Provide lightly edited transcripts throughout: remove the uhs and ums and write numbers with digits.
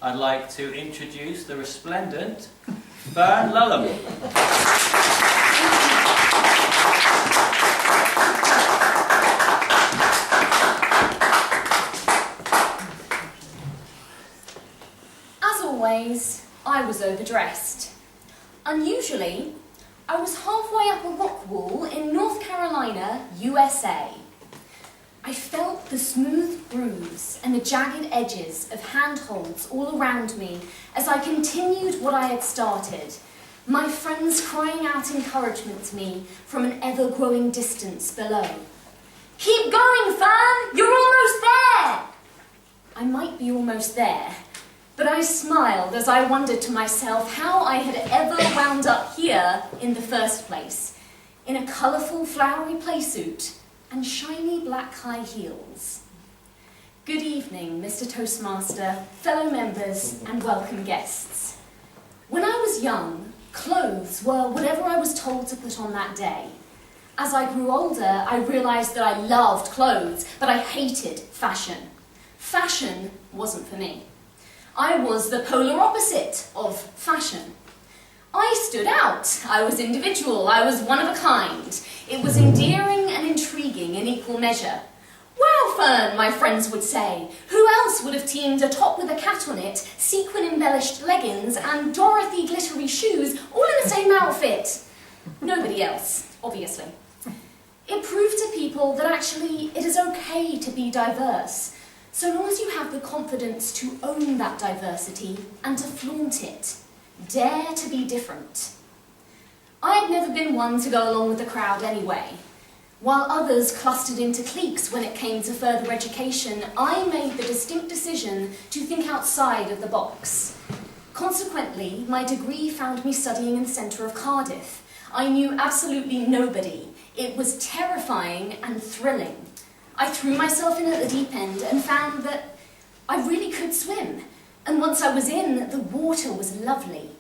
I'd like to introduce the resplendent Fern Lulham. As always, I was overdressed. Unusually, I was halfway up a rock wall in North Carolina, USA. I felt the smooth grooves and the jagged edges of handholds all around me as I continued what I had started, my friends crying out encouragement to me from an ever-growing distance below. "Keep going, Fern! You're almost there!" I might be almost there, but I smiled as I wondered to myself how I had ever wound up here in the first place, in a colourful flowery playsuit and shiny black high heels. Good evening, Mr. Toastmaster, fellow members and welcome guests. When I was young, clothes were whatever I was told to put on that day. As I grew older, I realised that I loved clothes, but I hated fashion. Fashion wasn't for me. I was the polar opposite of fashion. I stood out. I was individual. I was one of a kind. It was endearing and intriguing in equal measure. "Wow, Fern," my friends would say. "Who else would have teamed a top with a cat on it, sequin-embellished leggings, and Dorothy glittery shoes all in the same outfit?" Nobody else, obviously. It proved to people that actually it is okay to be diverse, so long as you have the confidence to own that diversity and to flaunt it. Dare to be different. I had never been one to go along with the crowd anyway. While others clustered into cliques when it came to further education, I made the distinct decision to think outside of the box. Consequently, my degree found me studying in the centre of Cardiff. I knew absolutely nobody. It was terrifying and thrilling. I threw myself in at the deep end and found that I really could swim. And once I was in, the water was lovely.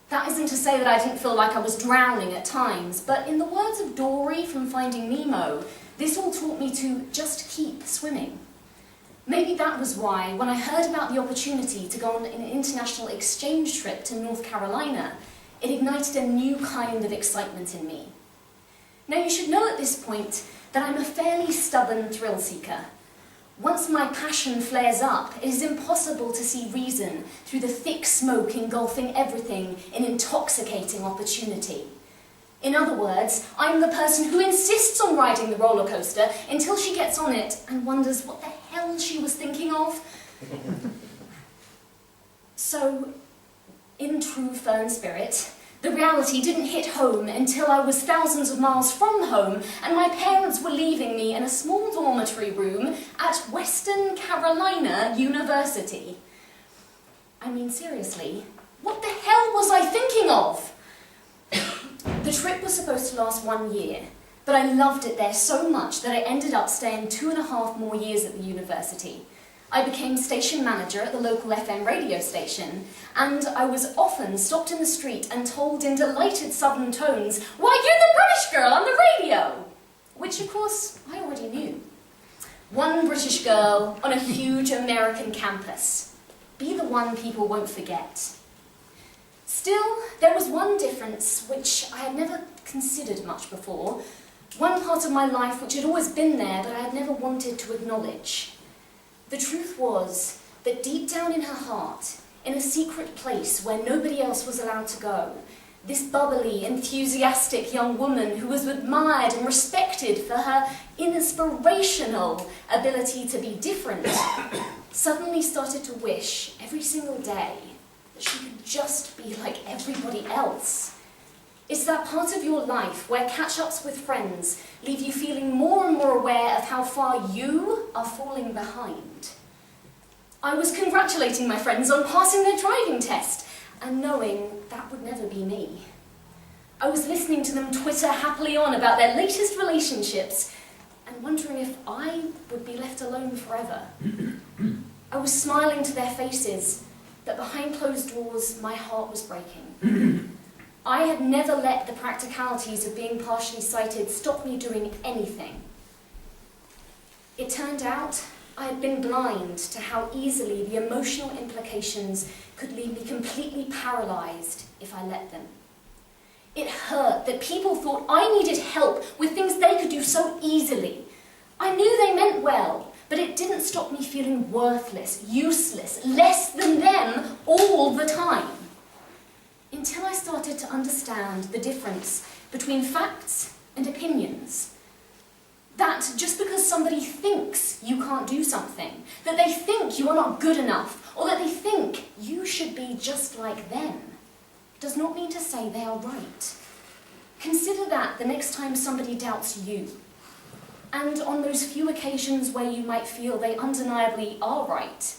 That isn't to say that I didn't feel like I was drowning at times, but in the words of Dory from Finding Nemo, this all taught me to just keep swimming. Maybe that was why, when I heard about the opportunity to go on an international exchange trip to North Carolina, it ignited a new kind of excitement in me. Now, you should know at this point that I'm a fairly stubborn thrill seeker. Once my passion flares up, it is impossible to see reason through the thick smoke engulfing everything in intoxicating opportunity. In other words, I'm the person who insists on riding the roller coaster until she gets on it and wonders what the hell she was thinking of. So, in true Fern spirit, the reality didn't hit home until I was thousands of miles from home and my parents were leaving me in a small dormitory room at Western Carolina University. I mean, seriously, what the hell was I thinking of? The trip was supposed to last 1 year, but I loved it there so much that I ended up staying 2.5 more years at the university. I became station manager at the local FM radio station, and I was often stopped in the street and told in delighted southern tones, "Why, you're the British girl on the radio!" Which, of course, I already knew. One British girl on a huge American campus. Be the one people won't forget. Still, there was one difference which I had never considered much before, one part of my life which had always been there but I had never wanted to acknowledge. The truth was that deep down in her heart, in a secret place where nobody else was allowed to go, this bubbly, enthusiastic young woman who was admired and respected for her inspirational ability to be different, suddenly started to wish every single day that she could just be like everybody else. It's that part of your life where catch-ups with friends leave you feeling more and more aware of how far you are falling behind. I was congratulating my friends on passing their driving test and knowing that would never be me. I was listening to them twitter happily on about their latest relationships and wondering if I would be left alone forever. I was smiling to their faces, but behind closed doors, my heart was breaking. I had never let the practicalities of being partially sighted stop me doing anything. It turned out I had been blind to how easily the emotional implications could leave me completely paralysed if I let them. It hurt that people thought I needed help with things they could do so easily. I knew they meant well, but it didn't stop me feeling worthless, useless, less than them all the time. Until I started to understand the difference between facts and opinions. That just because somebody thinks you can't do something, that they think you are not good enough, or that they think you should be just like them, does not mean to say they are right. Consider that the next time somebody doubts you. And on those few occasions where you might feel they undeniably are right,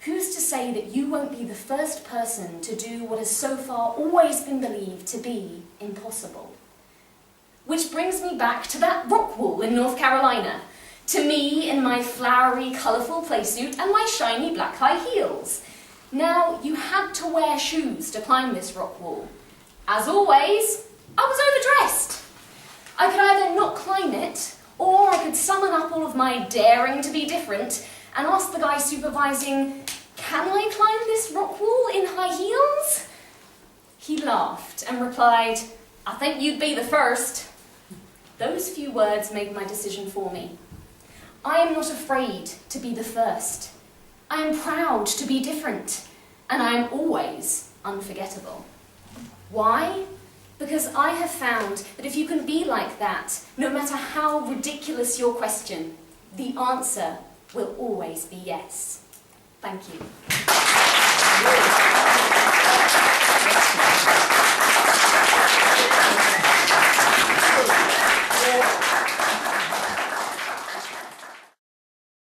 who's to say that you won't be the first person to do what has so far always been believed to be impossible? Which brings me back to that rock wall in North Carolina, to me in my flowery, colourful playsuit and my shiny black high heels. Now, you had to wear shoes to climb this rock wall. As always, I was overdressed. I could either not climb it, or I could summon up all of my daring to be different and ask the guy supervising, "Can I climb this rock wall in high heels?" He laughed and replied, "I think you'd be the first." Those few words made my decision for me. I am not afraid to be the first. I am proud to be different, and I am always unforgettable. Why? Because I have found that if you can be like that, no matter how ridiculous your question, the answer will always be yes. Thank you.